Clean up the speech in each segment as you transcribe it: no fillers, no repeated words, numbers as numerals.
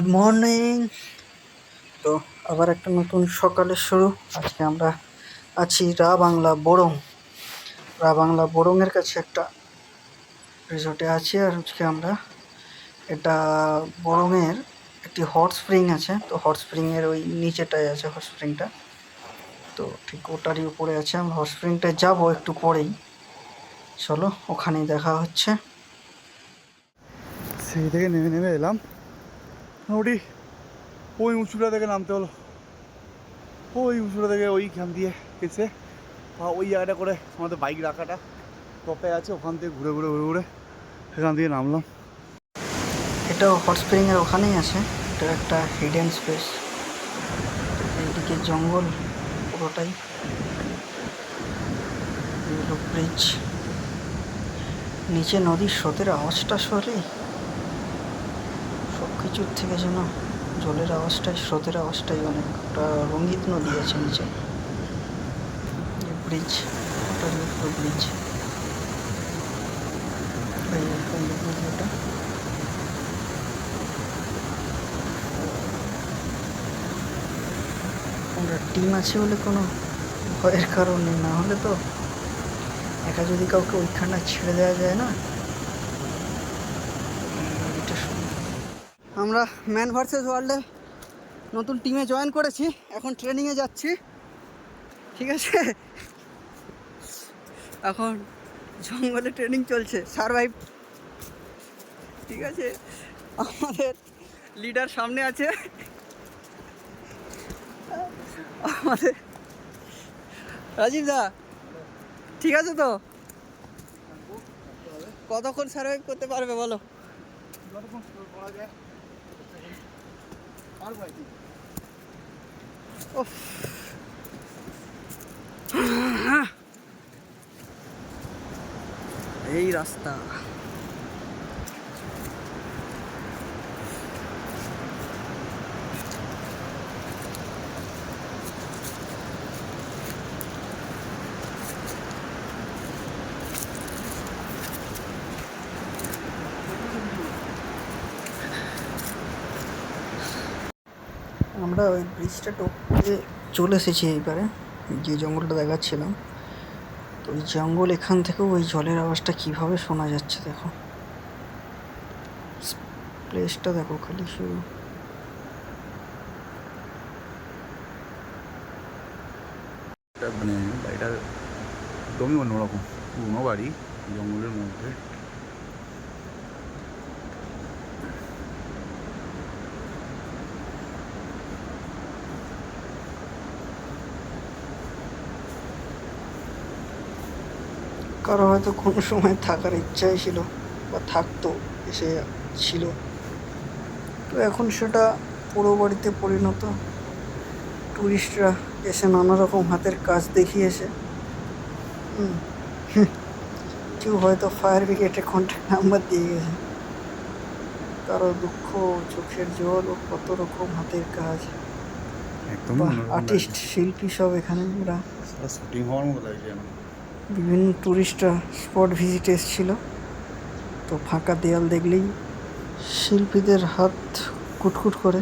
Good morning. তো আবার একটা নতুন সকালের শুরু। আজকে আমরা আছি বাংলা বোরংয়ের কাছে একটা রিসোর্টে আছি। আর আজকে আমরা এটা বোরংয়ের একটি হট স্প্রিং আছে, তো হট স্প্রিংয়ের ওই নিচেটায় আছে হট স্প্রিংটা, তো ঠিক ওটারই উপরে আছে। আমরা হট স্প্রিংটায় যাবো একটু পরেই, চলো ওখানেই দেখা হচ্ছে। সেই থেকে নেমে নেমে এলাম মোটামুটি ওই উঁচুটা থেকে নামতে হলো, ওই উঁচুটা থেকে ওইখান দিয়ে এসে ওই জায়গাটা করে আমাদের বাইক রাখাটা টপে আছে, ওখান থেকে ঘুরে ঘুরে ঘুরে ঘুরে সেখান থেকে নামলাম। এটাও হট স্প্রিংয়ের ওখানেই আছে, এটা একটা হিডেন স্পেস। এইদিকে জঙ্গল পুরোটাই, ব্রিজ, নিচে নদীর স্রোতের আওয়াজটা শুনলেই সব কিছুর থেকে যেন জলের আওয়াজটাই, স্রোতের আওয়াজটাই অনেকটা। রঙিত নদী আছে নিচে, ব্রিজ, ওটার উপর ব্রিজ, ওটা আমরা টিম আছে বলে কোনো ভয়ের কারণ নেই, না হলে তো একা যদি কাউকে ওইখানটা ছেড়ে দেওয়া যায় না। আমরা ম্যান ভার্সেস ওয়ার্ল্ডে নতুন টিমে জয়েন করেছি, এখন ট্রেনিংয়ে যাচ্ছি, ঠিক আছে। এখন জঙ্গলে ট্রেনিং চলছে, সারভাইভ, ঠিক আছে। আমাদের লিডার সামনে আছে, আমাদের রাজীব দা, ঠিক আছে তো? কতক্ষণ সার্ভাইভ করতে পারবে বলো? এই রাস্তা, আমরা ওই ব্রিজটা টপকে চলে এসেছি এইবারে, যে জঙ্গলটা দেখাচ্ছিলাম। তো ওই জঙ্গল, এখান থেকেও ওই জলের আওয়াজটা কীভাবে শোনা যাচ্ছে দেখো, প্লেসটা দেখো খালি শুরু। মানে বাড়িটা একদমই অন্যরকম, পুরনো বাড়ি জঙ্গলের মধ্যে। কারো হয়তো কোনো সময় থাকার ইচ্ছাই ছিল বা থাকতো, এসে ছিল, তো এখন সেটা পুরো বাড়িতে পরিণত। টুরিস্টরা এসে নানা রকম হাতের কাজ দেখিয়েছে। কেউ হয়তো ফায়ার ব্রিগেডে কন্ট্যাক্ট নাম্বার দিয়ে গেছে, কারো দুঃখ, চোখের জল ও কত রকম হাতের কাজ। একদম আর্টিস্ট, শিল্পী সব এখানে ওরা শুটিং হওয়ার মতো লাগছে। বিভিন্ন টুরিস্টরা স্পট ভিজিট এসেছিল, তো ফাঁকা দেয়াল দেখলেই শিল্পীদের হাত কুটকুট করে।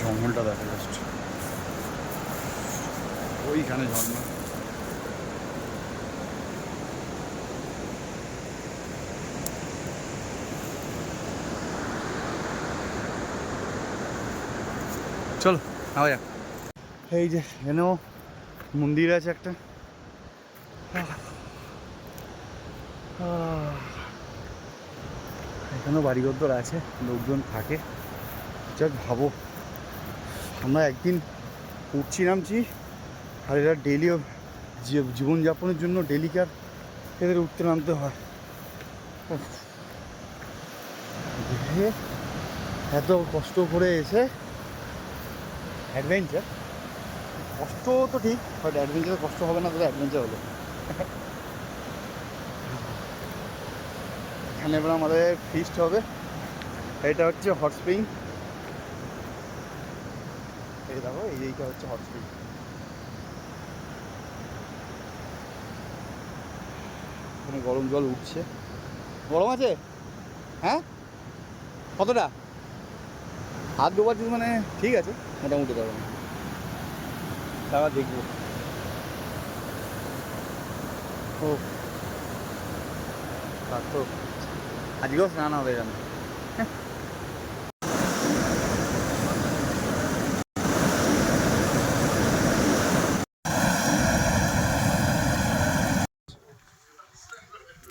জঙ্গলটা দেখা যাচ্ছে, ওইখানে ঝর্ণা। চলো আবার যাক। এই যে এখানেও মন্দির আছে একটা, এখানেও বাড়িঘর আছে, লোকজন থাকে। যাক ভাবো, আমরা একদিন উঠছি নামছি, আর এরা ডেলি জীবনযাপনের জন্য ডেলিকার এদের উঠতে নামতে হয়। দেখে এত কষ্ট করে এসে অ্যাডভেঞ্চার, কষ্ট তো ঠিক, বাট অ্যাডভেঞ্চার কষ্ট হবে না, তবে অ্যাডভেঞ্চার হলো। এখানে এবার আমাদের ফিস্ট হবে। এটা হচ্ছে হট স্প্রিং, এই দেখো এইটা হচ্ছে হট স্প্রিং। এখানে গরম জল উঠছে, গরম আছে? হ্যাঁ, কতটা? হাত দুবার মানে ঠিক আছে, মোটামুটি গরম। তারপর দেখবো। ও তার তো আজকেও স্নান হবে এখানে।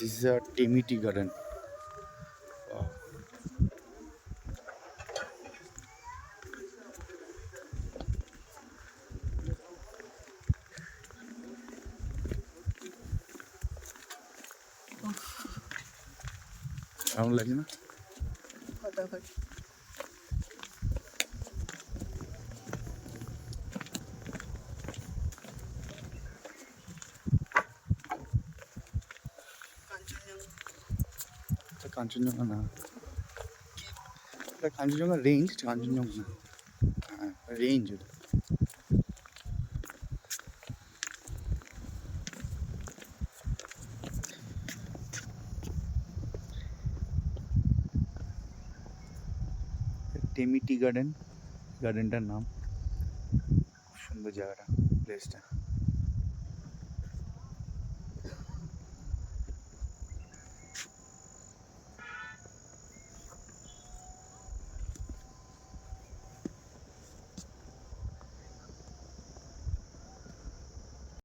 This is a Temi tea garden. Wow. কেমন লাগছে না? কাঞ্চনজঙ্ঘা না, এটা কাঞ্চনজঙ্ঘা রেঞ্জ, কাঞ্চনজঙ্ঘা না। হ্যাঁ, রেঞ্জ ওটা। টেমি টি গার্ডেন, গার্ডেনটার নাম। খুব সুন্দর জায়গাটা, প্লেসটা।